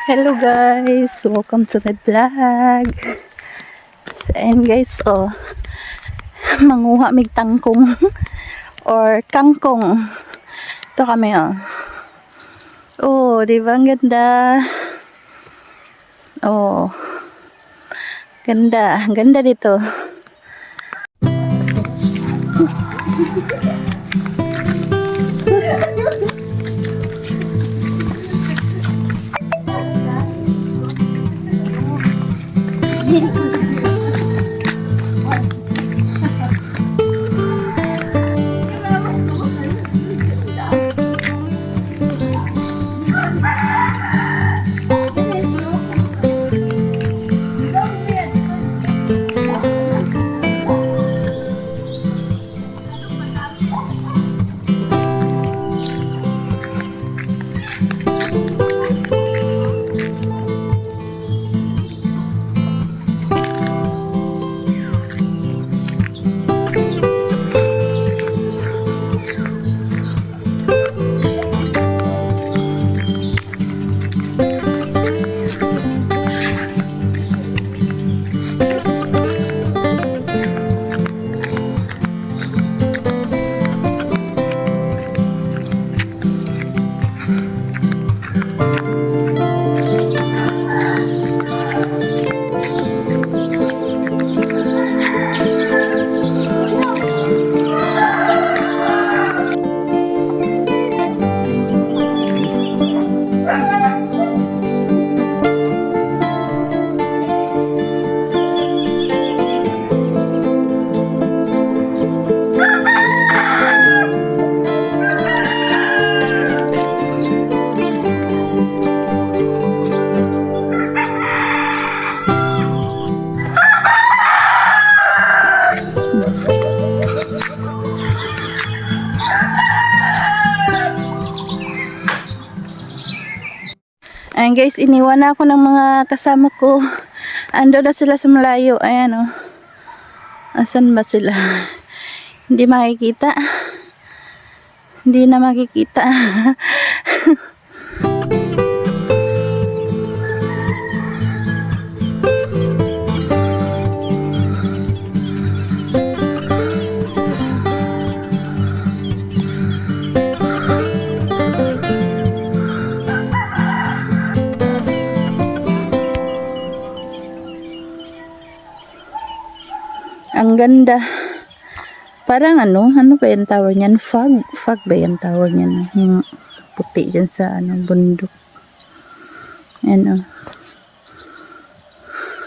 Hello guys, welcome to my vlog. So, ayan guys, manguha mig tangkong or kangkong. Ito kami di ba ang ganda? Ganda dito. Ayan guys, iniwan na ako ng mga kasama ko. Ando na sila sa malayo. Ayan Asan ba sila? Hindi makikita. Hindi na makikita. Ang ganda. Parang ano ba yung tawag niyan? Fog ba yung tawag niyan? Yung puti dyan sa bundok. Ayan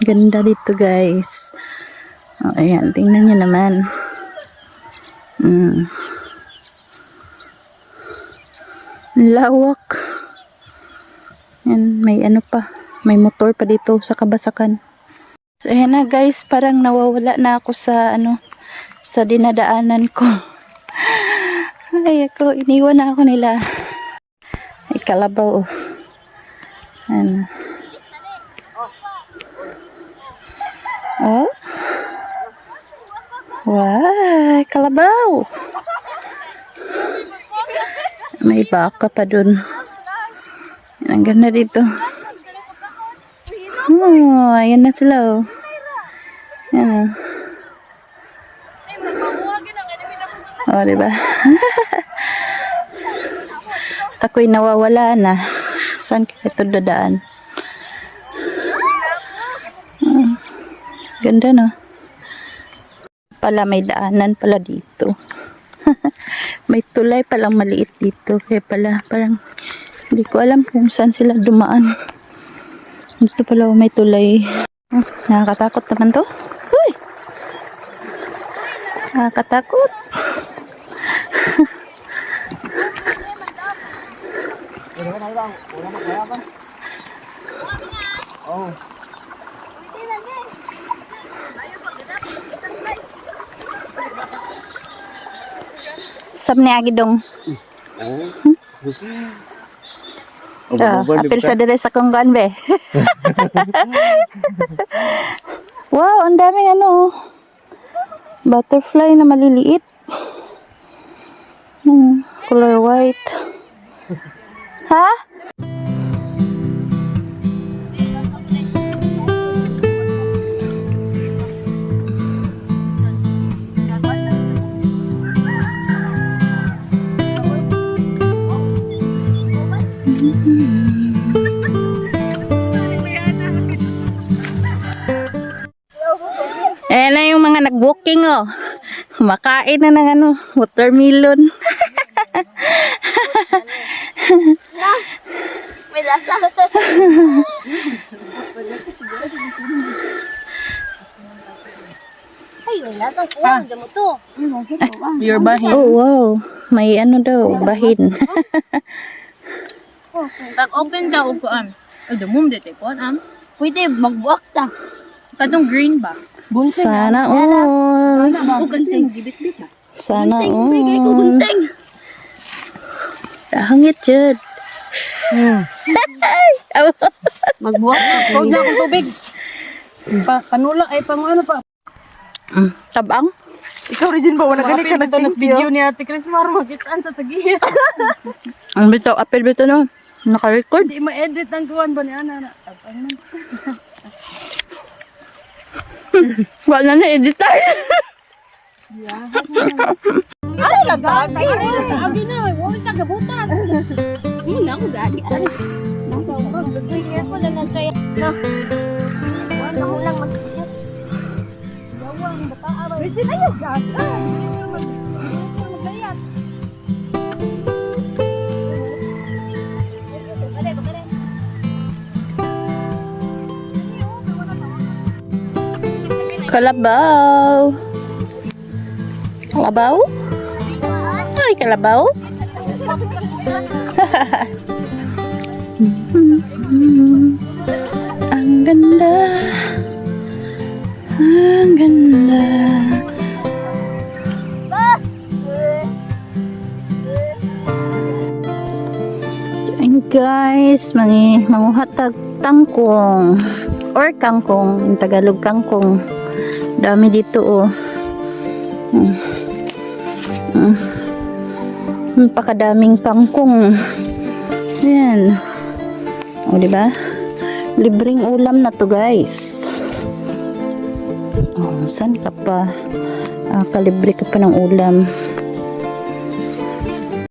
Ganda dito guys. Ayan, tingnan niyo naman. Lawak. Ayan, may may motor pa dito sa kabasakan. So, ayan na guys, parang nawawala na ako sa sa dinadaanan ko. Ay, iniwan na ako nila. Ay, kalabaw. Wow, kalabaw. May baka pa dun. Ang ganda dito. Ayan na sila Ayan diba? Ako'y nawawala na. Saan kaya ito dadaan? Ganda pala, may daanan pala dito. May tulay palang maliit dito. Kaya pala parang hindi ko alam kung saan sila dumaan. Dito pala may tulay. Nakakatakot naman to. Uy! Nakakatakot. Sab ni agi dong. Apil sa dire sa konggan be. Wow, ang daming butterfly na maliliit. Color white. Ha? Nag-walking oh. Kumakain na ng ano, watermelon. May lasa. Ay, may lasa po. Diyan mo to. Your bahin. Oh, wow. May ano daw, bahin. Pag open ka, upuan. Ay, dumum dito, kuan am. Pwede, magbuwak ta. Katong green ba? Sana all. O, ganting, gibit-bit na. Sana Bigay ko all. gunting. Hangit jud. Magbuwak ta. Huwag na akong tubig. Panula, ay pang ano pa. Tabang? Ikaw rin ba? Wala ganit ka na video ni Ate Chris Mar. Magitaan sa tagiya. Ang bitaw, apel bitaw no. Naka-record. Hindi ma-edit ang kuwan ba ni Ana? Wala na edit tayo. Ay, labag. Ay, agi na. Huwag ka gabutan. Hindi ako gali. Be careful lang ng tray. No. Wala ko lang mag-isip. Gawang, baka aral. Pwede na yung gasa. Maglayat. Kalabaw. Kalabaw? Ay, kalabaw? Ang ganda. Ang ganda. Ayan guys, manguhatag tangkong or kangkong, in Tagalog kangkong. Dami dito oh. Pakadaming kangkong. Ayan. O, diba? Libreng ulam na to, guys. Oh, saan ka pa? Kalibre ka pa ng ulam.